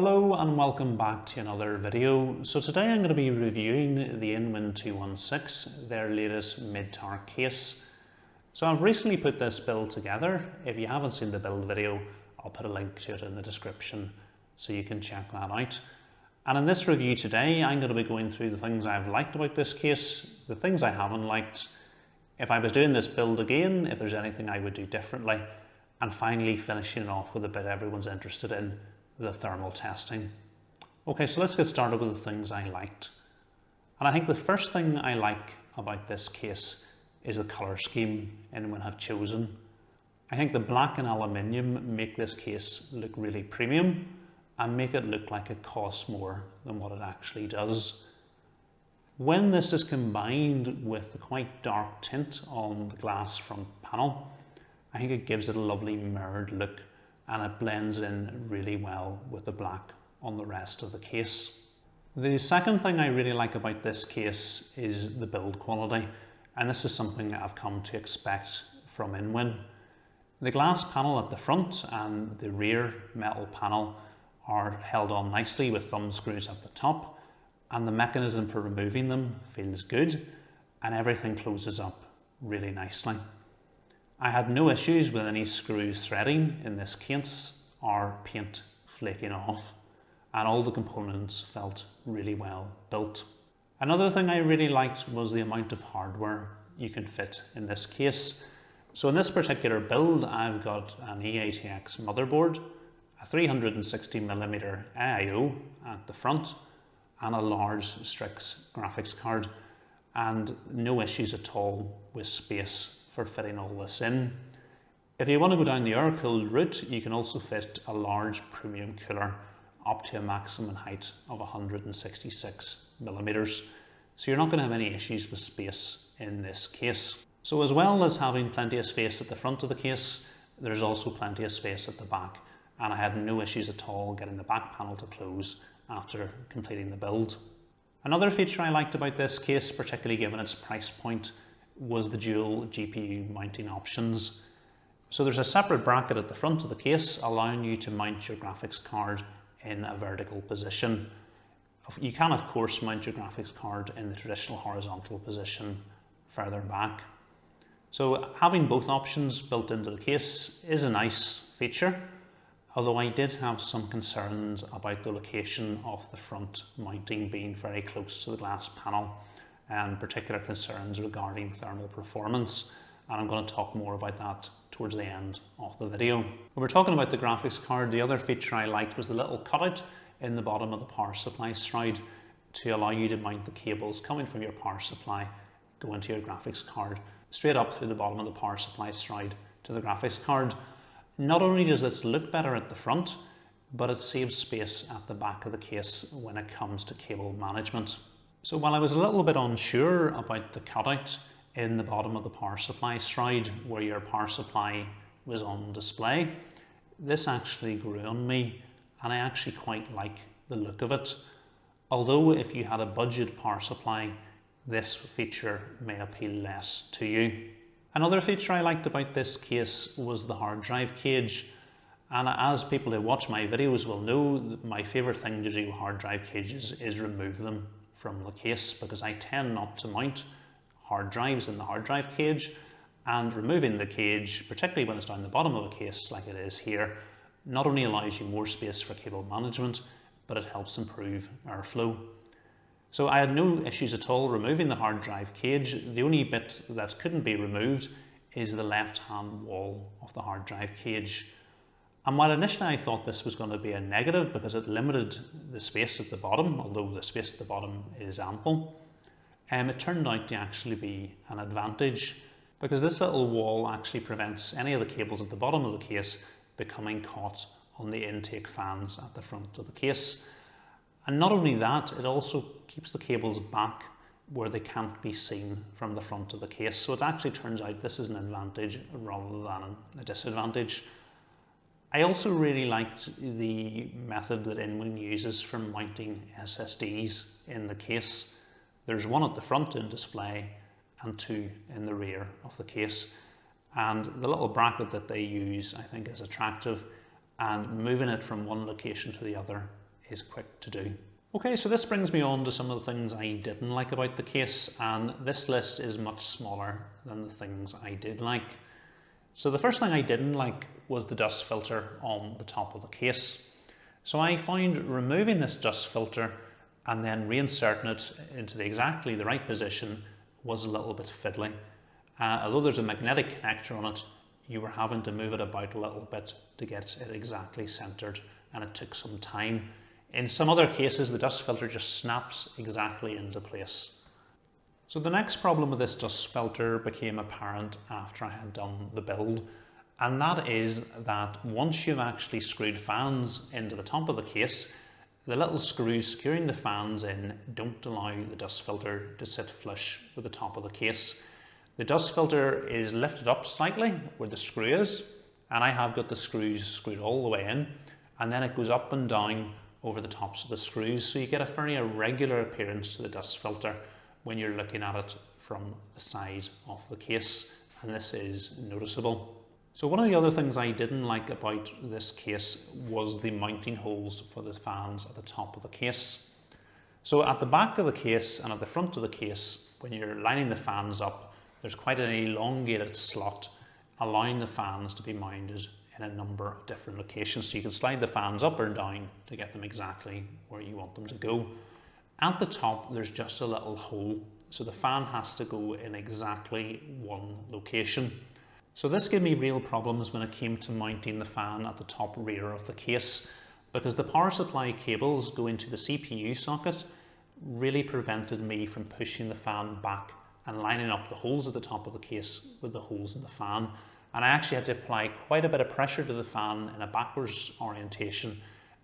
Hello and welcome back to another video. So today I'm going to be reviewing the InWin 216, their latest mid-tower case. So I've recently put this build together. If you haven't seen the build video, I'll put a link to it in the description so you can check that out. And in this review today, I'm going to be going through the things I've liked about this case, the things I haven't liked, if I was doing this build again, if there's anything I would do differently, and finally finishing it off with a bit everyone's interested in, the thermal testing. Okay, so let's get started with the things I liked. And I think the first thing I like about this case is the colour scheme InWin have chosen. I think the black and aluminium make this case look really premium and make it look like it costs more than what it actually does. When this is combined with the quite dark tint on the glass front panel, I think it gives it a lovely mirrored look and it blends in really well with the black on the rest of the case. The second thing I really like about this case is the build quality, and this is something I've come to expect from InWin. The glass panel at the front and the rear metal panel are held on nicely with thumb screws at the top, and the mechanism for removing them feels good and everything closes up really nicely. I had no issues with any screws threading in this case or paint flaking off, and all the components felt really well built. Another thing I really liked was the amount of hardware you can fit in this case. So in this particular build, I've got an EATX motherboard, a 360mm AIO at the front, and a large Strix graphics card, and no issues at all with space for fitting all this in. If you want to go down the air-cooled route, you can also fit a large premium cooler up to a maximum height of 166mm. So you're not going to have any issues with space in this case. So as well as having plenty of space at the front of the case, there's also plenty of space at the back, and I had no issues at all getting the back panel to close after completing the build. Another feature I liked about this case, particularly given its price point, was the dual GPU mounting options. So there's a separate bracket at the front of the case allowing you to mount your graphics card in a vertical position. You can of course mount your graphics card in the traditional horizontal position further back. So having both options built into the case is a nice feature, although I did have some concerns about the location of the front mounting being very close to the glass panel, and particular concerns regarding thermal performance, and I'm going to talk more about that towards the end of the video. When we're talking about the graphics card, the other feature I liked was the little cutout in the bottom of the power supply shroud to allow you to mount the cables coming from your power supply, go into your graphics card, straight up through the bottom of the power supply shroud to the graphics card. Not only does this look better at the front, but it saves space at the back of the case when it comes to cable management. So while I was a little bit unsure about the cutout in the bottom of the power supply shroud where your power supply was on display, this actually grew on me and I actually quite like the look of it. Although if you had a budget power supply, this feature may appeal less to you. Another feature I liked about this case was the hard drive cage. And as people who watch my videos will know, my favourite thing to do with hard drive cages is remove them from the case, because I tend not to mount hard drives in the hard drive cage, and removing the cage, particularly when it's down the bottom of a case like it is here, not only allows you more space for cable management, but it helps improve airflow. So I had no issues at all removing the hard drive cage. The only bit that couldn't be removed is the left hand wall of the hard drive cage. And while initially I thought this was going to be a negative because it limited the space at the bottom, although the space at the bottom is ample, it turned out to actually be an advantage, because this little wall actually prevents any of the cables at the bottom of the case becoming caught on the intake fans at the front of the case. And not only that, it also keeps the cables back where they can't be seen from the front of the case. So it actually turns out this is an advantage rather than a disadvantage. I also really liked the method that InWin uses for mounting SSDs in the case. There's one at the front in display and two in the rear of the case. And the little bracket that they use I think is attractive, and moving it from one location to the other is quick to do. Okay, so this brings me on to some of the things I didn't like about the case, and this list is much smaller than the things I did like. So the first thing I didn't like was the dust filter on the top of the case. So I found removing this dust filter and then reinserting it into exactly the right position was a little bit fiddly. Although there's a magnetic connector on it, you were having to move it about a little bit to get it exactly centered, and it took some time. In some other cases, the dust filter just snaps exactly into place. So the next problem with this dust filter became apparent after I had done the build, and that is that once you've actually screwed fans into the top of the case, the little screws securing the fans in don't allow the dust filter to sit flush with the top of the case. The dust filter is lifted up slightly where the screw is, and I have got the screws screwed all the way in, and then it goes up and down over the tops of the screws, so you get a very irregular appearance to the dust filter when you're looking at it from the side of the case, and this is noticeable. So one of the other things I didn't like about this case was the mounting holes for the fans at the top of the case. So at the back of the case and at the front of the case, when you're lining the fans up, there's quite an elongated slot allowing the fans to be mounted in a number of different locations, so you can slide the fans up or down to get them exactly where you want them to go. At the top there's just a little hole, so the fan has to go in exactly one location. So this gave me real problems when it came to mounting the fan at the top rear of the case, because the power supply cables going to the CPU socket really prevented me from pushing the fan back and lining up the holes at the top of the case with the holes in the fan. And I actually had to apply quite a bit of pressure to the fan in a backwards orientation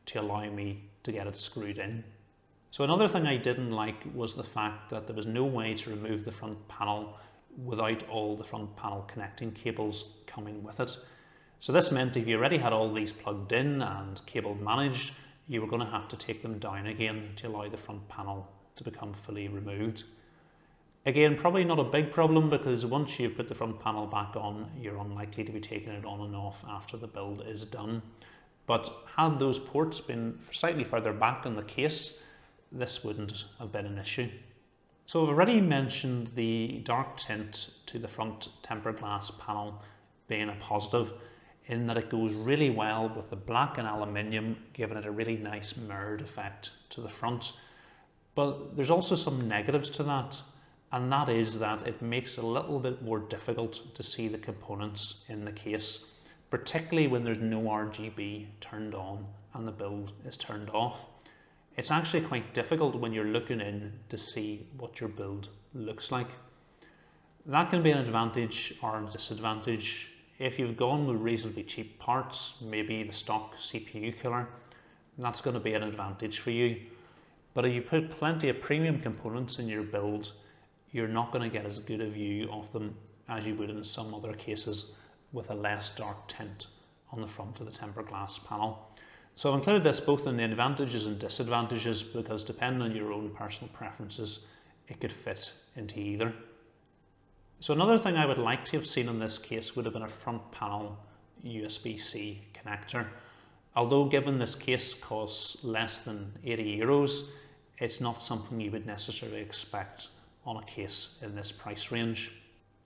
to allow me to get it screwed in. So another thing I didn't like was the fact that there was no way to remove the front panel without all the front panel connecting cables coming with it. So this meant if you already had all these plugged in and cable managed, you were going to have to take them down again to allow the front panel to become fully removed. Again, probably not a big problem, because once you've put the front panel back on, you're unlikely to be taking it on and off after the build is done. But had those ports been slightly further back in the case, this wouldn't have been an issue. So I've already mentioned the dark tint to the front tempered glass panel being a positive, in that it goes really well with the black and aluminium, giving it a really nice mirrored effect to the front. But there's also some negatives to that, and that is that it makes it a little bit more difficult to see the components in the case, particularly when there's no RGB turned on and the build is turned off. It's actually quite difficult when you're looking in to see what your build looks like. That can be an advantage or a disadvantage. If you've gone with reasonably cheap parts, maybe the stock CPU killer, that's going to be an advantage for you. But if you put plenty of premium components in your build, you're not going to get as good a view of them as you would in some other cases with a less dark tint on the front of the tempered glass panel. So I've included this both in the advantages and disadvantages, because depending on your own personal preferences, it could fit into either. So another thing I would like to have seen in this case would have been a front panel USB-C connector. Although given this case costs less than €80, it's not something you would necessarily expect on a case in this price range.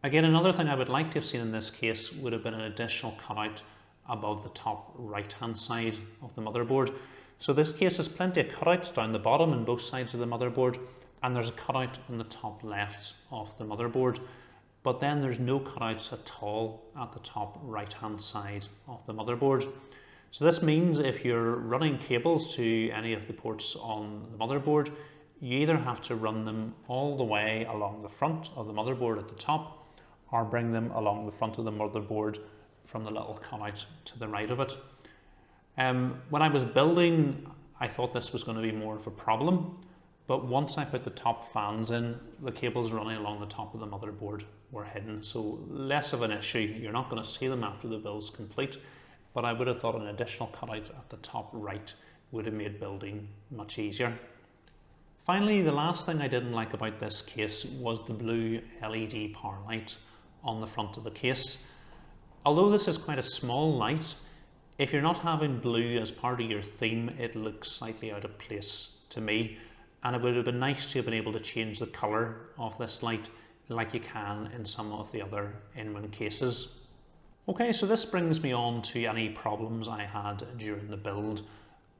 Again, another thing I would like to have seen in this case would have been an additional cutout above the top right hand side of the motherboard. So this case has plenty of cutouts down the bottom and both sides of the motherboard, and there's a cutout on the top left of the motherboard, but then there's no cutouts at all at the top right hand side of the motherboard. So this means if you're running cables to any of the ports on the motherboard, you either have to run them all the way along the front of the motherboard at the top, or bring them along the front of the motherboard from the little cutout to the right of it. When I was building, I thought this was going to be more of a problem, but once I put the top fans in, the cables running along the top of the motherboard were hidden, so less of an issue. You're not going to see them after the build's complete, but I would have thought an additional cutout at the top right would have made building much easier. Finally, the last thing I didn't like about this case was the blue LED power light on the front of the case. Although this is quite a small light, If you're not having blue as part of your theme, it looks slightly out of place to me, and it would have been nice to have been able to change the colour of this light like you can in some of the other InWin cases. Okay, so this brings me on to any problems I had during the build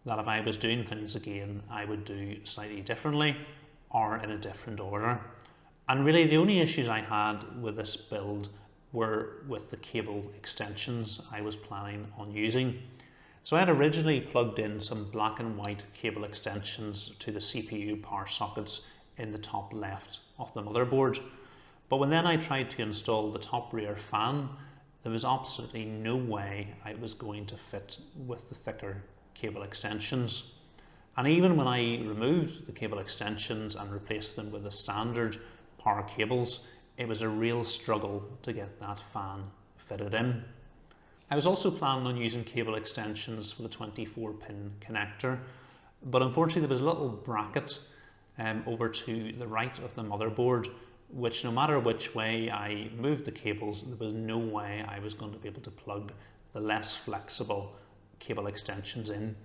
that if I was doing things again, I would do slightly differently or in a different order. And really the only issues I had with this build were with the cable extensions I was planning on using. So I had originally plugged in some black and white cable extensions to the CPU power sockets in the top left of the motherboard. But when then I tried to install the top rear fan, there was absolutely no way it was going to fit with the thicker cable extensions. And even when I removed the cable extensions and replaced them with the standard power cables, it was a real struggle to get that fan fitted in. I was also planning on using cable extensions for the 24-pin connector, but unfortunately there was a little bracket over to the right of the motherboard, which no matter which way I moved the cables, there was no way I was going to be able to plug the less flexible cable extensions in,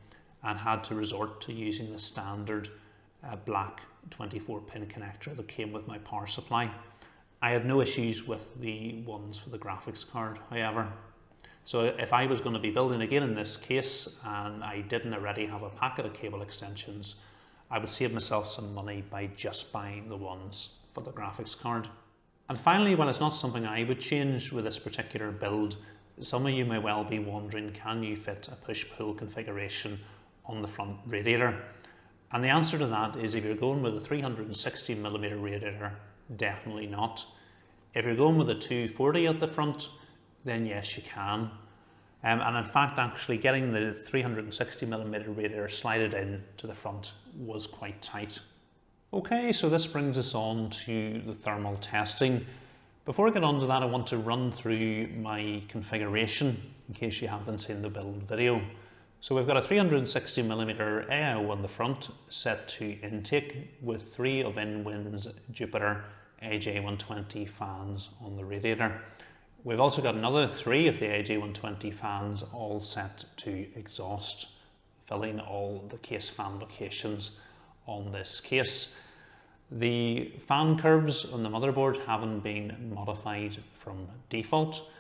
and had to resort to using the standard black 24-pin connector that came with my power supply. I had no issues with the ones for the graphics card, however. So if I was going to be building again in this case and I didn't already have a packet of cable extensions, I would save myself some money by just buying the ones for the graphics card. And finally, while it's not something I would change with this particular build, some of you may well be wondering, can you fit a push-pull configuration on the front radiator? And the answer to that is, if you're going with a 360mm radiator, definitely not. If you're going with a 240 at the front, then yes, you can. And in fact, actually getting the 360mm radiator slided in to the front was quite tight. Okay, so this brings us on to the thermal testing. Before I get on to that, I want to run through my configuration in case you haven't seen the build video. So we've got a 360mm AIO on the front set to intake with 3 of InWin's Jupiter AJ120 fans on the radiator. We've also got another 3 of the AJ120 fans all set to exhaust, filling all the case fan locations on this case. The fan curves on the motherboard haven't been modified from default,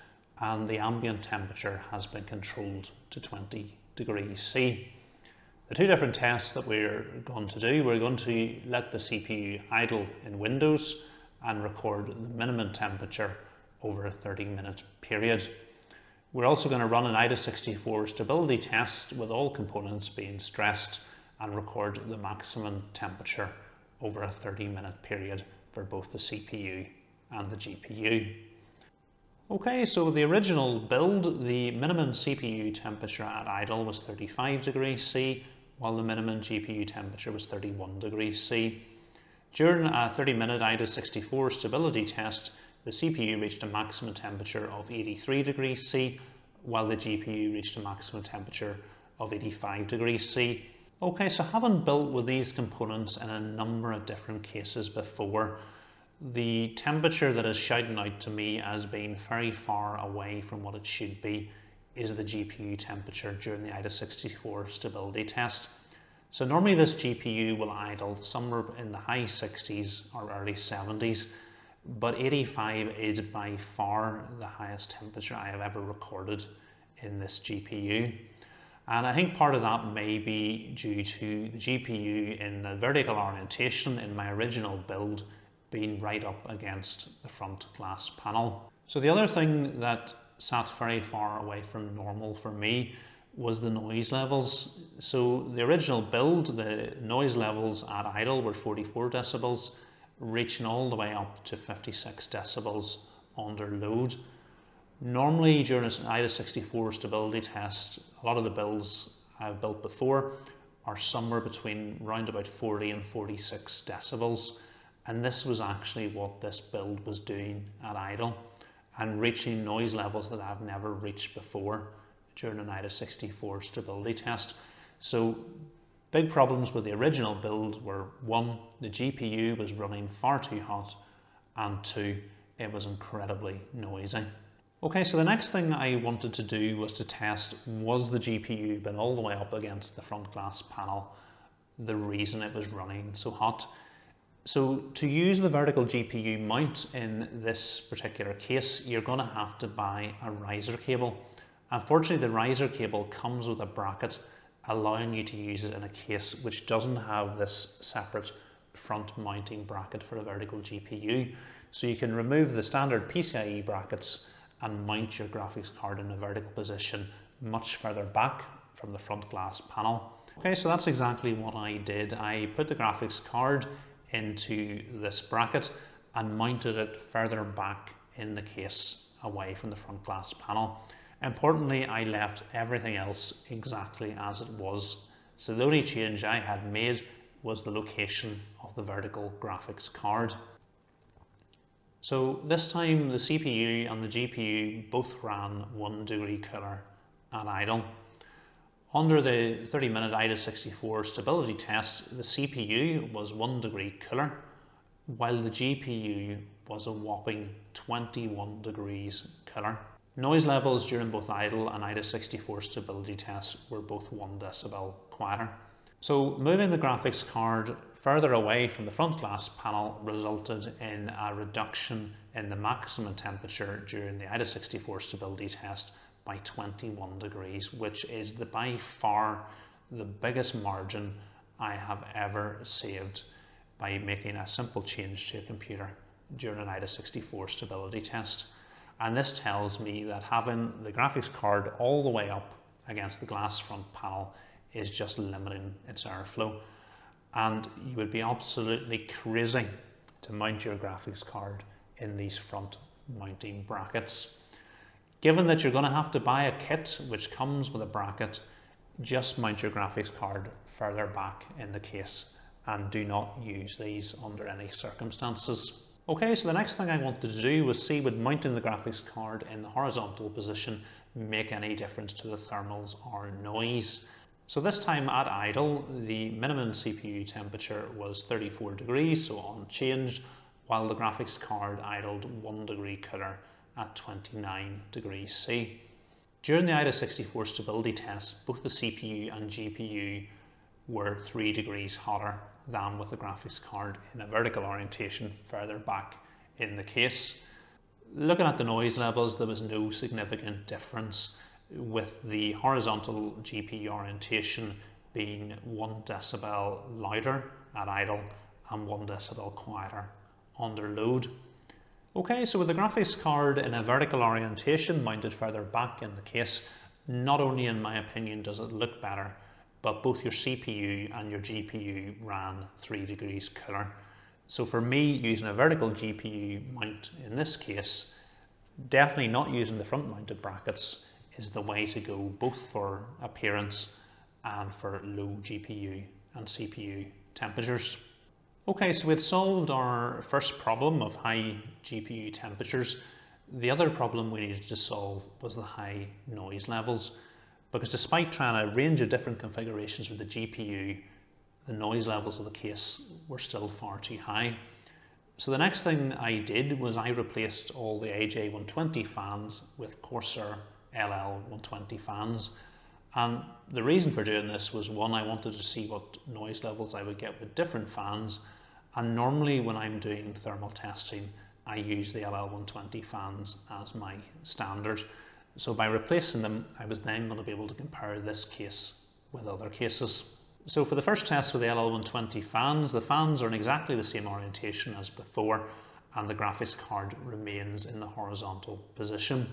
and the ambient temperature has been controlled to 20 degrees C. The two different tests that we're going to do, we're going to let the CPU idle in Windows and record the minimum temperature over a 30-minute period. We're also going to run an AIDA64 stability test with all components being stressed and record the maximum temperature over a 30-minute period for both the CPU and the GPU. Okay, so the original build, the minimum CPU temperature at idle was 35 degrees C, while the minimum GPU temperature was 31 degrees C. During a 30-minute AIDA64 stability test, the CPU reached a maximum temperature of 83 degrees C, while the GPU reached a maximum temperature of 85 degrees C. Okay, so having built with these components in a number of different cases before, the temperature that is shouting out to me as being very far away from what it should be is the GPU temperature during the AIDA64 stability test. So normally this GPU will idle somewhere in the high 60s or early 70s, but 85 is by far the highest temperature I have ever recorded in this GPU. And I think part of that may be due to the GPU in the vertical orientation in my original build being right up against the front glass panel. So the other thing that sat very far away from normal for me was the noise levels. So the original build, the noise levels at idle were 44 decibels, reaching all the way up to 56 decibels under load. Normally during an AIDA64 stability test, a lot of the builds I've built before are somewhere between around about 40 and 46 decibels. And this was actually what this build was doing at idle and reaching noise levels that I've never reached before during an AIDA64 stability test. So big problems with the original build were: 1, the GPU was running far too hot, and 2, it was incredibly noisy. Okay, so the next thing I wanted to do was to test, was the GPU been all the way up against the front glass panel the reason it was running so hot? So to use the vertical GPU mount in this particular case, you're going to have to buy a riser cable. Unfortunately, the riser cable comes with a bracket allowing you to use it in a case which doesn't have this separate front mounting bracket for a vertical GPU. So you can remove the standard PCI-E brackets and mount your graphics card in a vertical position much further back from the front glass panel. Okay, so that's exactly what I did. I put the graphics card into this bracket and mounted it further back in the case away from the front glass panel. Importantly, I left everything else exactly as it was. So the only change I had made was the location of the vertical graphics card. So this time the CPU and the GPU both ran 1 degree cooler at idle. Under the 30-minute AIDA64 stability test, the CPU was 1 degree cooler, while the GPU was a whopping 21 degrees cooler. Noise levels during both idle and AIDA64 stability tests were both 1 decibel quieter. So moving the graphics card further away from the front glass panel resulted in a reduction in the maximum temperature during the AIDA64 stability test by 21 degrees, which is by far the biggest margin I have ever saved by making a simple change to a computer during an AIDA64 stability test. And this tells me that having the graphics card all the way up against the glass front panel is just limiting its airflow. And you would be absolutely crazy to mount your graphics card in these front mounting brackets. Given that you're going to have to buy a kit which comes with a bracket, just mount your graphics card further back in the case and do not use these under any circumstances. Okay, so the next thing I wanted to do was see would mounting the graphics card in the horizontal position make any difference to the thermals or noise. So this time at idle, the minimum CPU temperature was 34 degrees, so unchanged, while the graphics card idled 1 degree cooler at 29 degrees C. During the AIDA64 stability test, both the CPU and GPU were 3 degrees hotter than with the graphics card in a vertical orientation further back in the case. Looking at the noise levels, there was no significant difference, with the horizontal GPU orientation being 1 decibel louder at idle and 1 decibel quieter under load. Okay, so with the graphics card in a vertical orientation mounted further back in the case, not only in my opinion does it look better, but both your CPU and your GPU ran 3 degrees cooler. So for me, using a vertical GPU mount in this case, definitely not using the front mounted brackets, is the way to go, both for appearance and for low GPU and CPU temperatures. Okay, so we'd solved our first problem of high GPU temperatures. The other problem we needed to solve was the high noise levels, because despite trying a range of different configurations with the GPU, the noise levels of the case were still far too high. So the next thing I did was I replaced all the AJ120 fans with Corsair LL120 fans. And the reason for doing this was, one, I wanted to see what noise levels I would get with different fans. And normally when I'm doing thermal testing, I use the LL120 fans as my standard. So by replacing them, I was then going to be able to compare this case with other cases. So for the first test with the LL120 fans, the fans are in exactly the same orientation as before, and the graphics card remains in the horizontal position.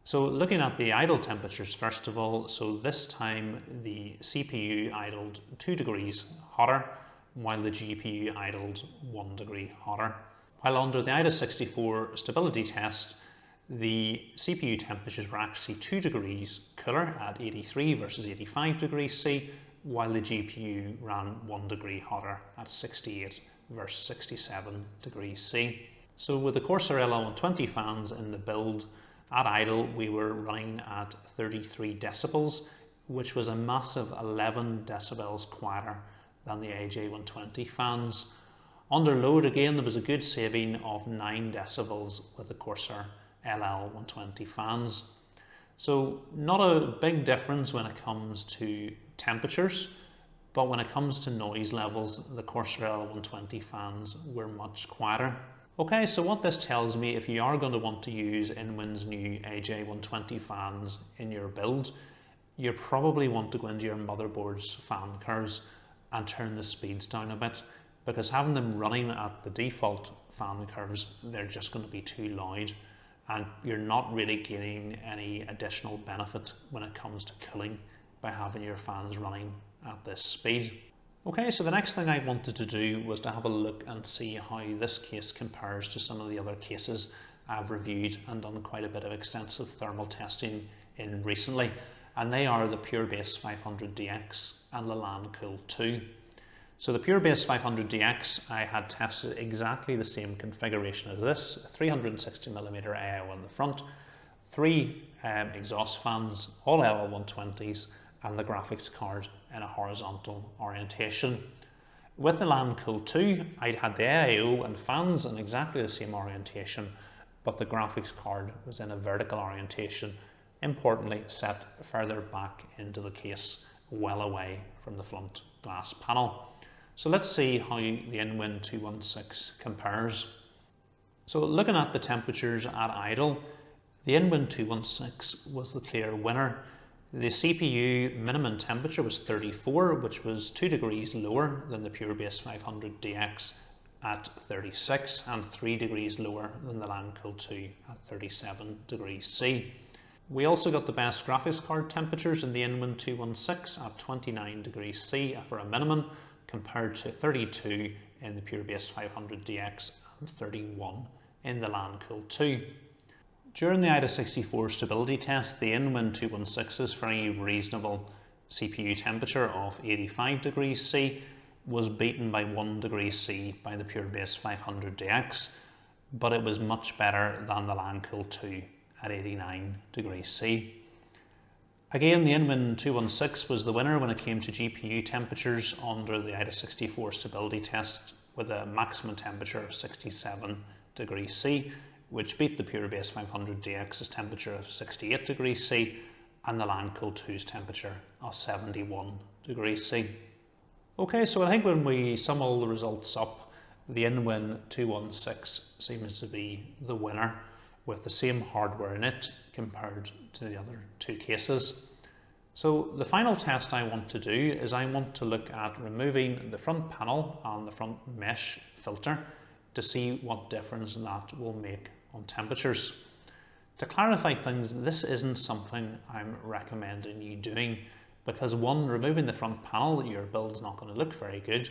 So looking at the idle temperatures first of all, so this time the CPU idled 2 degrees hotter, while the GPU idled 1 degree hotter. While under the AIDA64 stability test, the CPU temperatures were actually 2 degrees cooler at 83 versus 85 degrees C, while the GPU ran 1 degree hotter at 68 versus 67 degrees C. So with the Corsair LL120 fans in the build, at idle we were running at 33 decibels, which was a massive 11 decibels quieter than the AJ120 fans. Under load again, there was a good saving of 9 decibels with the Corsair LL120 fans. So not a big difference when it comes to temperatures, but when it comes to noise levels, the Corsair LL120 fans were much quieter. Okay, so what this tells me, if you are going to want to use InWin's new AJ120 fans in your build, you probably want to go into your motherboard's fan curves and turn the speeds down a bit, because having them running at the default fan curves, they're just going to be too loud, and you're not really gaining any additional benefit when it comes to cooling by having your fans running at this speed. Okay, so the next thing I wanted to do was to have a look and see how this case compares to some of the other cases I've reviewed and done quite a bit of extensive thermal testing in recently, and they are the PureBase 500DX and the LANCool 2. So the PureBase 500DX, I had tested exactly the same configuration as this, 360mm AO in the front, 3 exhaust fans, all LL120s, and the graphics card in a horizontal orientation. With the LANCool 2, I'd had the AIO and fans in exactly the same orientation, but the graphics card was in a vertical orientation, importantly set further back into the case, well away from the front glass panel. So let's see how the InWin 216 compares. So looking at the temperatures at idle, the InWin 216 was the clear winner. The CPU minimum temperature was 34, which was 2 degrees lower than the PureBase 500DX at 36 and 3 degrees lower than the LANCool 2 at 37 degrees C. We also got the best graphics card temperatures in the InWin 216 at 29 degrees C for a minimum, compared to 32 in the PureBase 500DX and 31 in the LANCool 2. During the AIDA64 stability test, the InWin 216's very reasonable CPU temperature of 85 degrees C was beaten by 1 degree C by the PureBase 500DX, but it was much better than the LANCool 2 at 89 degrees C. Again, the InWin 216 was the winner when it came to GPU temperatures under the AIDA64 stability test, with a maximum temperature of 67 degrees C, which beat the PureBase 500DX's temperature of 68 degrees C and the LANCool 2's temperature of 71 degrees C. Okay, so I think when we sum all the results up, the InWin 216 seems to be the winner, with the same hardware in it compared to the other two cases. So the final test I want to do is I want to look at removing the front panel and the front mesh filter to see what difference that will make on temperatures. To clarify things, this isn't something I'm recommending you doing, because 1, removing the front panel, your build's not going to look very good,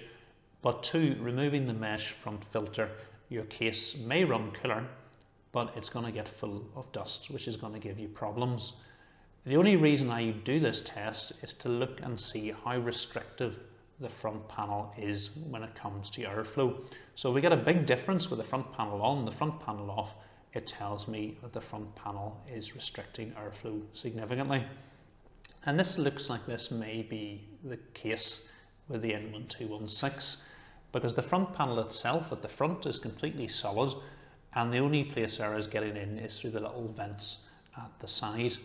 but 2, removing the mesh front filter, your case may run cooler, but it's going to get full of dust, which is going to give you problems. The only reason I do this test is to look and see how restrictive the front panel is when it comes to airflow. So we get a big difference with the front panel on, the front panel off. It tells me that the front panel is restricting airflow significantly. And this looks like this may be the case with the InWin 216, because the front panel itself at the front is completely solid, and the only place air is getting in is through the little vents at the side.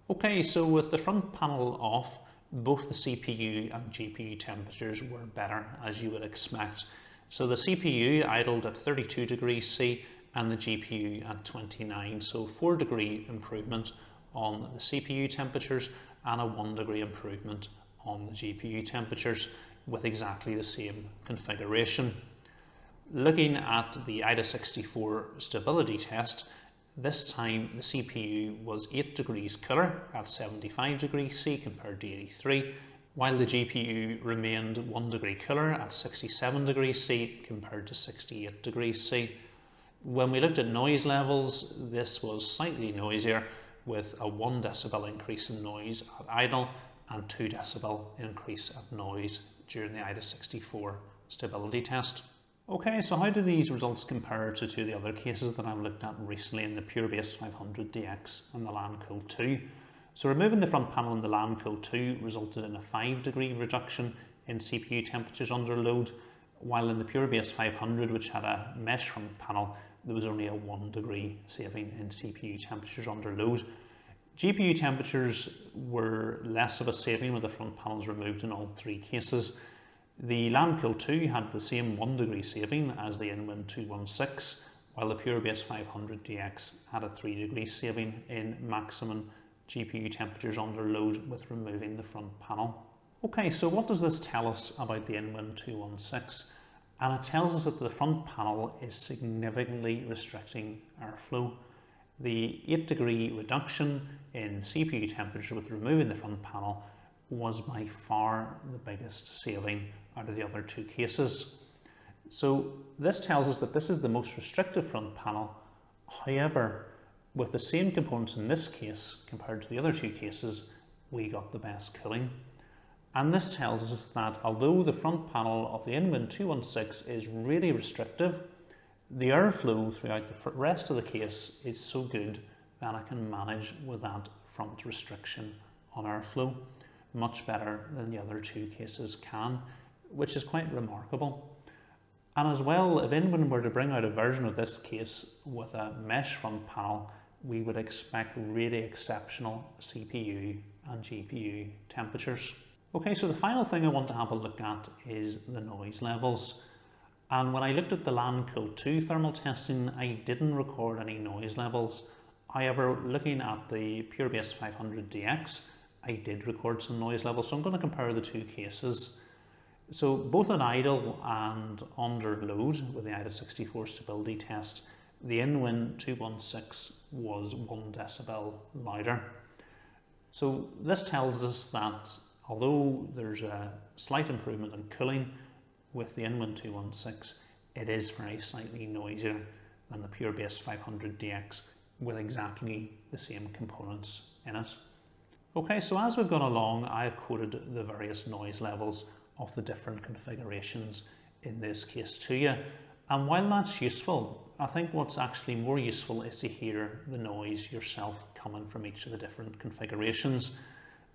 Okay, so with the front panel off, both the CPU and GPU temperatures were better, as you would expect. So the CPU idled at 32 degrees C and the GPU at 29, so 4 degree improvement on the CPU temperatures and a 1 degree improvement on the GPU temperatures with exactly the same configuration. Looking at the AIDA64 stability test, this time the CPU was 8 degrees cooler at 75 degrees C compared to 83, while the GPU remained 1 degree cooler at 67 degrees C compared to 68 degrees C. When we looked at noise levels, this was slightly noisier, with a 1 decibel increase in noise at idle and 2 decibel increase at noise during the AIDA64 stability test. Okay, so how do these results compare to two of the other cases that I've looked at recently in the PureBase 500DX and the LANCool 2? So removing the front panel in the LANCool 2 resulted in a 5 degree reduction in CPU temperatures under load, while in the PureBase 500, which had a mesh front panel, there was only a 1 degree saving in CPU temperatures under load. GPU temperatures were less of a saving with the front panels removed in all 3 cases. The LAN-cooled 2 had the same 1 degree saving as the InWin 216, while the Purebase 500DX had a 3 degree saving in maximum GPU temperatures under load with removing the front panel. Okay, so what does this tell us about the InWin 216? And it tells us that the front panel is significantly restricting airflow. The 8 degree reduction in CPU temperature with removing the front panel was by far the biggest saving out of the other 2 cases. So this tells us that this is the most restrictive front panel. However, with the same components in this case compared to the other 2 cases, we got the best cooling. And this tells us that although the front panel of the InWin 216 is really restrictive, the airflow throughout the rest of the case is so good that I can manage with that front restriction on airflow much better than the other 2 cases can, which is quite remarkable. And as well, if InWin were to bring out a version of this case with a mesh front panel, we would expect really exceptional CPU and GPU temperatures. Okay, so the final thing I want to have a look at is the noise levels. And when I looked at the LAN-cooled 2 thermal testing, I didn't record any noise levels. However, looking at the Purebase 500DX, I did record some noise levels. So I'm going to compare the 2 cases. So both at idle and under load with the IDA64 stability test, the InWin 216 was 1 decibel louder. So this tells us that although there's a slight improvement in cooling with the InWin 216, it is very slightly noisier than the Purebase 500DX with exactly the same components in it. Okay, so as we've gone along, I've quoted the various noise levels of the different configurations in this case to you. And while that's useful, I think what's actually more useful is to hear the noise yourself coming from each of the different configurations.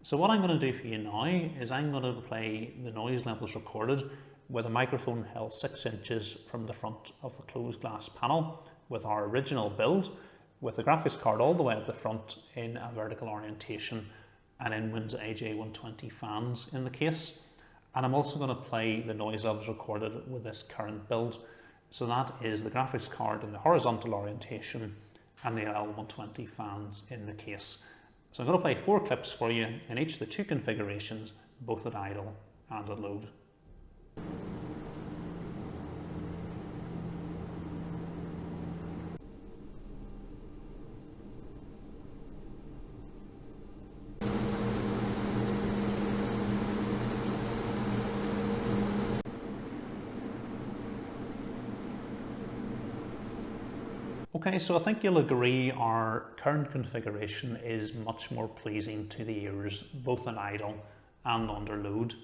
So what I'm going to do for you now is I'm going to play the noise levels recorded with a microphone held 6 inches from the front of the closed glass panel with our original build, with the graphics card all the way at the front in a vertical orientation and InWin's AJ120 fans in the case. And I'm also going to play the noise levels recorded with this current build. So that is the graphics card in the horizontal orientation and the L120 fans in the case. So I'm going to play 4 clips for you in each of the 2 configurations, both at idle and at load. Okay, so I think you'll agree our current configuration is much more pleasing to the ears, both in idle and under load.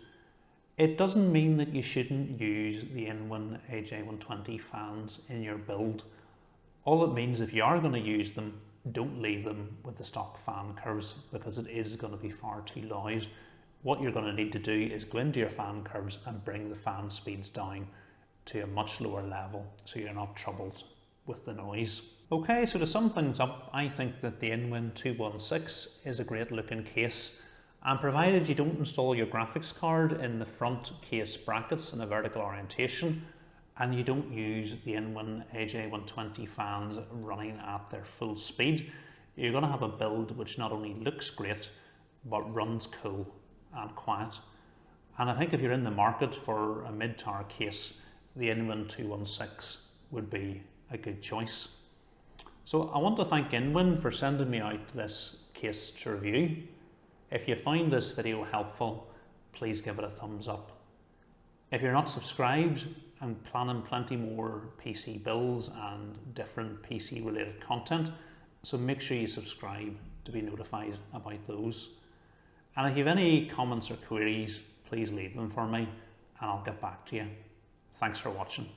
It doesn't mean that you shouldn't use the InWin AJ120 fans in your build. All it means, if you are going to use them, don't leave them with the stock fan curves because it is going to be far too loud. What you're going to need to do is go into your fan curves and bring the fan speeds down to a much lower level so you're not troubled with the noise. Okay, so to sum things up, I think that the InWin 216 is a great looking case, and provided you don't install your graphics card in the front case brackets in a vertical orientation, and you don't use the InWin AJ120 fans running at their full speed, you're going to have a build which not only looks great, but runs cool and quiet. And I think if you're in the market for a mid-tower case, the InWin 216 would be a good choice. So I want to thank InWin for sending me out this case to review. If you find this video helpful, please give it a thumbs up. If you're not subscribed, I'm planning plenty more PC builds and different PC related content, so make sure you subscribe to be notified about those. And if you have any comments or queries, please leave them for me and I'll get back to you. Thanks for watching.